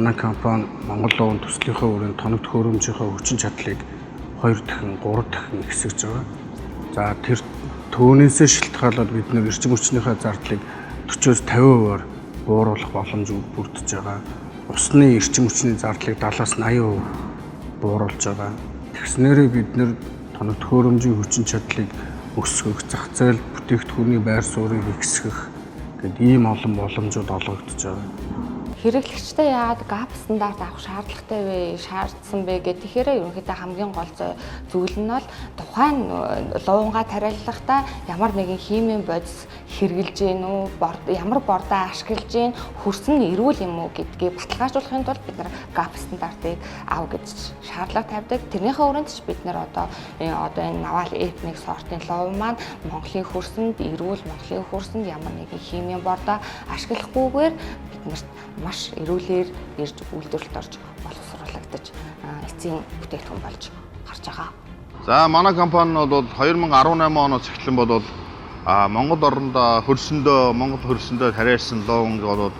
манай компани Монгол овон төслийнхөө өрөөнд тоног төхөөрөмжийнхөө хүчин чадлыг 2 дахин 3 дахин ихсэж байгаа. За тэр түүнээсээ шалтгаалаад бид нэр эрчим хүчнийхээ зардлыг 40-50%-аар бууруулах боломж бүрдэж байгаа. Усны эрчим хүчний зардлыг 70-80% бууруулж байгаа. Тэгснээрээ бид нэр тоног төхөөрөмжийн хүчин чадлыг өсгөх, зах зээл бүтээгдэхүүний байр суурийг ихсгэх гэдэг ийм олон боломжууд олгогдож байгаа. Хэрэглэгчтэй яагаад GAP стандарт авах шаардлагатай вэ? Шаардсан бэ гэх тэгэхээр ерөнхийдөө хамгийн гол зүйл нь бол тухайн луунгаа тариаллахдаа ямар нэгэн химийн бодис хэрглэж гин үү, ямар бордоо ашиглаж гин, хөрсөн нь эрүүл юм уу гэдгийг баталгаажуулахын тулд бид нар GAP стандартыг ав гэж шаардлага тавьдаг. Тэрнийхээ өрөөнд ч бид нар одоо энэ Naval Ethnic сортын луун маань Монголын хөрсөнд эрүүл, Монголын хөрсөнд ямар нэгэн химийн бордоо ашиглахгүйгээр бид нарт маш эрүүлэр ирж үйлдвэрлэлд орж боловсруулагдаж эцсийн бүтээгдэхүүн болж гарч байгаа. За манай компани нь бол 2018 оноос эхлэн бол Монгол оронд Монгол хөрсөндөө тариалсан луунг бол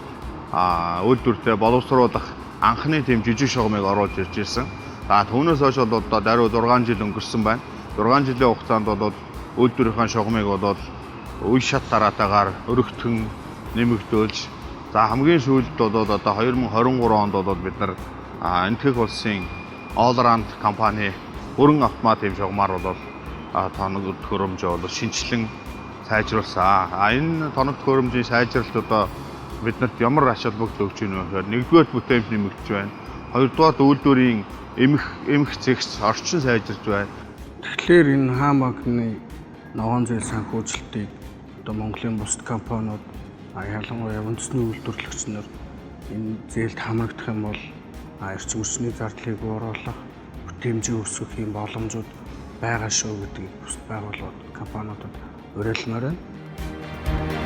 үйлдвэрлэлээ боловсруулах анхны тийм жижиг шугамыг оруулж ирж ирсэн. За түүнээс хойш бол одоо даруй 6 жил өнгөрсөн байна. 6 жилийн хугацаанд бол үйлдвэрийн шугамыг бол үе шат дараатаагаар өргөтгөн нэмэгдүүлж, за хамгийн сүүлд бол одоо 2023 онд бол бид нар Энтхэг улсын Allround компани бүрэн автомат юм шугамар бол тоног төхөөрөмжөө бол шинжилэн сайжруулсан. Энэ тоног төхөөрөмжийн сайжралт одоо биднэрт ямар ач холбогдол өгч байна вэ гэхээр нэгдүгээр бүтээмж нэмэгдэж байна. Хоёрдугаар үйлдвэрийн эмх зэгц орчин сайжирч байна. Тэгэхээр энэ хаамагны ногоон зээл санхүүжилтийг одоо Монголын бусад компаниуд ялангуяа үндэсний үйлдвэрлэгч нар энэ зээлд хамрагдах юм бол эрчим хүчний зардлыг бууруулах, бүтээмжийг өсгөх юм боломжууд байгаа шүү гэдгийг бусад байгууллагууд, компаниудад уриалмаар байна.